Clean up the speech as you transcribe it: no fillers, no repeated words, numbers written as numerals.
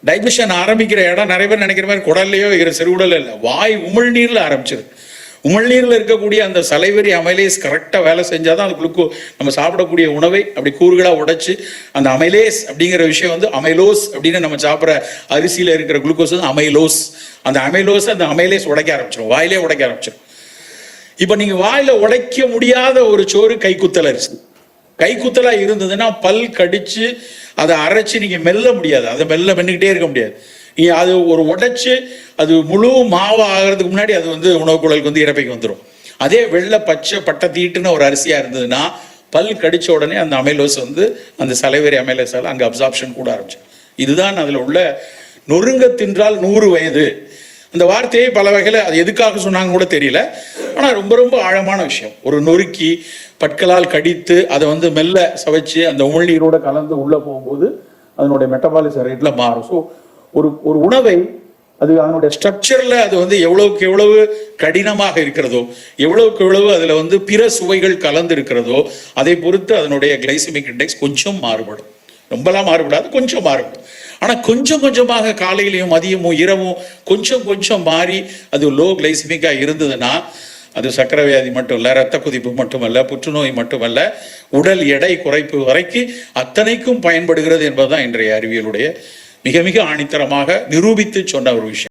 Digestion ஆரம்பிக்கிற இடம் நிறைய பேர் நினைக்கிற மாதிரி குடல்லையோ சிறுகுடல் இல்லை, வாய் உமிழ்நீர்ல ஆரம்பிச்சிரு. உமிழ்நீரில் இருக்கக்கூடிய அந்த சலைவரி அமைலேஸ் கரெக்டாக வேலை செஞ்சால் தான் அந்த நம்ம சாப்பிடக்கூடிய உணவை அப்படி கூறுகளாக உடைச்சு அந்த அமைலேஸ் அப்படிங்கிற விஷயம் வந்து அமைலோஸ் அப்படின்னு நம்ம சாப்பிட்ற அரிசியில் இருக்கிற குளுக்கோஸ் வந்து அமைலோஸ். அந்த அமைலேஸ் உடைக்க ஆரம்பிச்சிடும், வாயிலே உடைக்க ஆரம்பிச்சிடும். இப்போ நீங்கள் வாயில் உடைக்க முடியாத ஒரு சோறு கைக்குத்தல் அரிசி. கைக்குத்தலாக இருந்ததுன்னா பல் கடிச்சு அதை அரைச்சி நீங்கள் மெல்ல முடியாது, அதை மென்னுக்கிட்டே இருக்க முடியாது. நீங்கள் அது ஒரு உடைச்சு அது முழு மாவு ஆகிறதுக்கு முன்னாடி அது வந்து உணவு குழலுக்கு வந்து இறப்பைக்கு வந்துடும். அதே வெள்ளை பச்சை பட்டை தீட்டுன்னு ஒரு அரிசியாக இருந்ததுன்னா பல் கடித்த உடனே அந்த அமைலோஸ் வந்து அந்த சலைவரி அமைலோஸால் அங்கே அப்சார்ப்ஷன் கூட ஆரம்பிச்சு. இதுதான் அதில் உள்ள நொறுங்க தின்றால் 100 வயது. அந்த வார்த்தையை பல வகையில் அது எதுக்காக சொன்னாங்க கூட தெரியல. ஆனால் ரொம்ப ரொம்ப ஆழமான விஷயம். ஒரு நொறுக்கி பற்களால் கடித்து அதை வந்து மெல்ல சவைச்சு அந்த உமிழ்நீரோட கலந்து உள்ளே போகும்போது அதனுடைய மெட்டபாலிசம் ரேட்டில் மாறும். ஸோ ஒரு உணவை அது அதனுடைய ஸ்ட்ரக்சரில் அது வந்து எவ்வளவுக்கு எவ்வளவு கடினமாக இருக்கிறதோ, எவ்வளவுக்கு எவ்வளவு அதில் வந்து பிற சுவைகள் கலந்து இருக்கிறதோ அதை பொறுத்து அதனுடைய கிளைசமிக் இண்டெக்ஸ் கொஞ்சம் மாறுபடும். ரொம்பலாம் மாறுபடாது, கொஞ்சம் மாறுபடும். ஆனால் கொஞ்சம் கொஞ்சமாக காலையிலையும் மதியமும் இரவும் கொஞ்சம் கொஞ்சம் மாறி அது லோ கிளைசமிக்காக இருந்ததுன்னா அது சர்க்கரை வியாதி மட்டும் இல்லை, ரத்த கொதிப்பு மட்டுமல்ல, புற்றுநோய் மட்டுமல்ல, உடல் எடை குறைப்பு வரைக்கும் அத்தனைக்கும் பயன்படுகிறது என்பதுதான் இன்றைய அறிவியலுடைய மிக மிக ஆணித்தரமாக நிரூபித்து சொன்ன ஒரு விஷயம்.